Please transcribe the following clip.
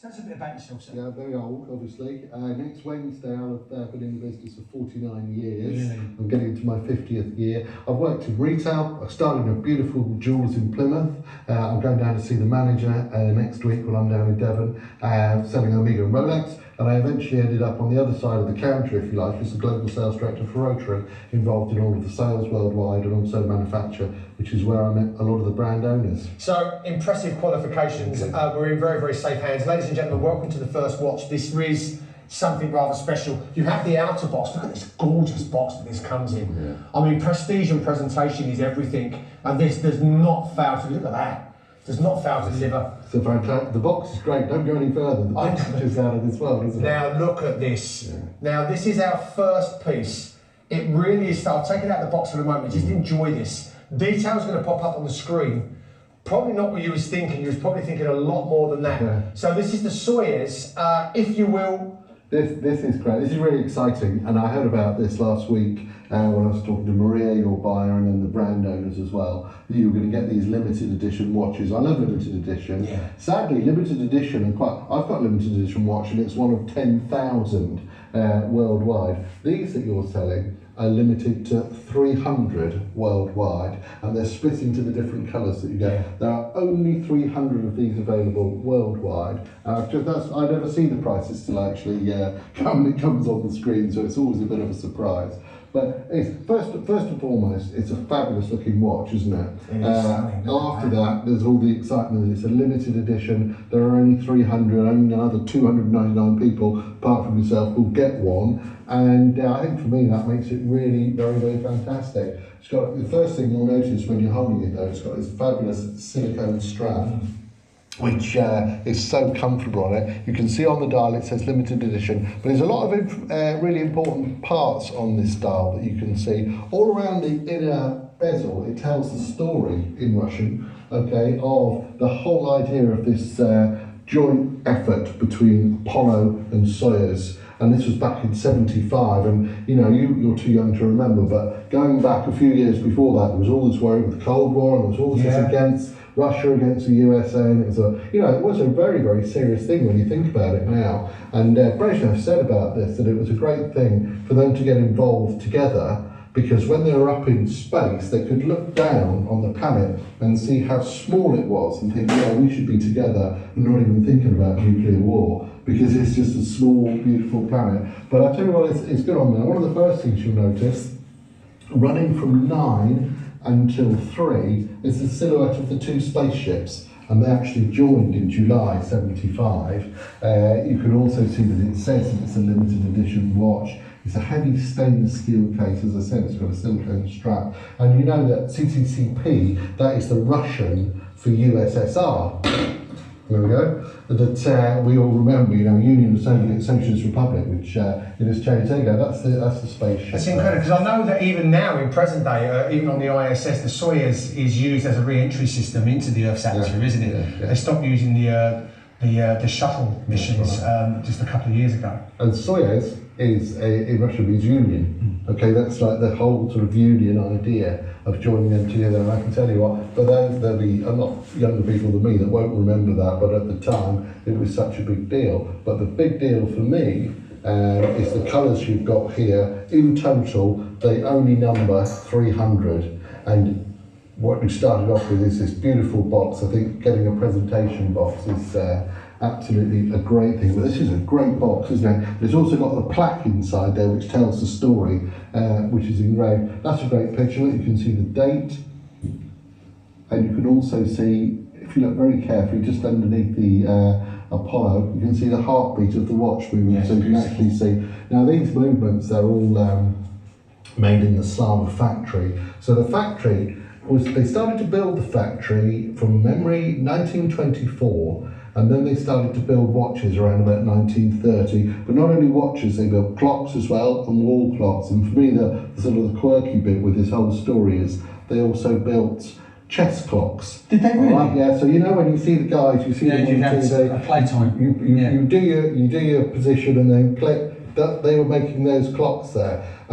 Tell us a bit about yourself, sir. Yeah, very old, obviously. Next Wednesday, I'll have been in the business for 49 years. Really? I'm getting into my 50th year. I've worked in retail. I started in a beautiful jewels in Plymouth. I'm going down to see the manager next week when I'm down in Devon, selling Omega and Rolex. And I eventually ended up on the other side of the counter, if you like, as the global sales director for Rotary, involved in all of the sales worldwide and also manufacture, which is where I met a lot of the brand owners. So, impressive qualifications. We're in very, very safe hands. Ladies and gentlemen, welcome to the first watch. This is something rather special. You have the outer box. Look at this gorgeous box that this comes in. Yeah. I mean, prestige and presentation is everything. And this does not fail to, look at that. Does not fail to deliver. So fantastic. The box is great. Don't go any further. The box is just out of this world, isn't it? Now look at this. Yeah. Now this is our first piece. It really is. I'll take it out of the box for a moment. Just enjoy this. Details going to pop up on the screen. Probably not what you was thinking. You was probably thinking a lot more than that. Yeah. So this is the Sawyers, if you will. This is great. This is really exciting, and I heard about this last week when I was talking to Maria, your buyer, and then the brand owners as well. You were going to get these limited edition watches. I love limited edition. Yeah. Sadly, limited edition, and I've got a limited edition watch, and it's one of 10,000 worldwide. These that you're selling are limited to 300 worldwide, and they're split into the different colours that you get. Yeah. There are only 300 of these available worldwide. I never see the prices till actually it comes on the screen, so it's always a bit of a surprise. But it's first and foremost, it's a fabulous looking watch, isn't it? It is stunning. After that, there's all the excitement that it's a limited edition. There are only 300, only another 299 people, apart from yourself, will get one. And I think for me, that makes it really very, very fantastic. It's got, the first thing you'll notice when you're holding it though, it's got this fabulous silicone strap, which is so comfortable on it. You can see on the dial it says limited edition, but there's a lot of really important parts on this dial that you can see. All around the inner bezel, it tells the story in Russian, okay, of the whole idea of this joint effort between Apollo and Soyuz. And this was back in 75, and you know, you're too young to remember, but going back a few years before that, there was all this worry with the Cold War, and there was all this against Russia against the USA, and it was a very, very serious thing when you think about it now. And Brezhnev said about this that it was a great thing for them to get involved together, because when they were up in space, they could look down on the planet and see how small it was and think, yeah, we should be together and not even thinking about nuclear war, because it's just a small, beautiful planet. But I tell you what, it's good on there. One of the first things you'll notice, running from 9 until 3, is the silhouette of the two spaceships, and they actually joined in July 75. You can also see that it says that it's a limited edition watch. It's a heavy stainless steel case, as I said, it's got a silicone strap. And you know that CCCP, that is the Russian for USSR. There we go. That we all remember, you know, Union of Soviet Socialist Republic, which it has changed. There you go, that's the spaceship. That's incredible, because I know that even now, in present day, even on the ISS, the Soyuz is used as a re-entry system into the Earth's atmosphere, isn't it? Yeah. They stopped using the shuttle missions just a couple of years ago. And Soyuz is in Russian means union. Okay, that's like the whole sort of union idea of joining them together. And I can tell you what, for those, there'll be a lot younger people than me that won't remember that, but at the time it was such a big deal. But the big deal for me is the colours you've got here. In total, they only number 300. And what we started off with is this beautiful box. I think getting a presentation box is absolutely a great thing. But this is a great box, isn't it? There's also got the plaque inside there which tells the story, which is engraved. That's a great picture. You can see the date, and you can also see, if you look very carefully, just underneath the Apollo, you can see the heartbeat of the watch moving, so you can actually see. Now these movements, they're all made in the Slava factory. So the factory they started to build the factory from memory 1924, and then they started to build watches around about 1930. But not only watches, they built clocks as well, and wall clocks. And for me, the sort of the quirky bit with this whole story is they also built chess clocks. Did they really? Right, yeah. So you know when you see the guys, you see them on TV. A playtime. You do your position and then click. That they were making those clocks there.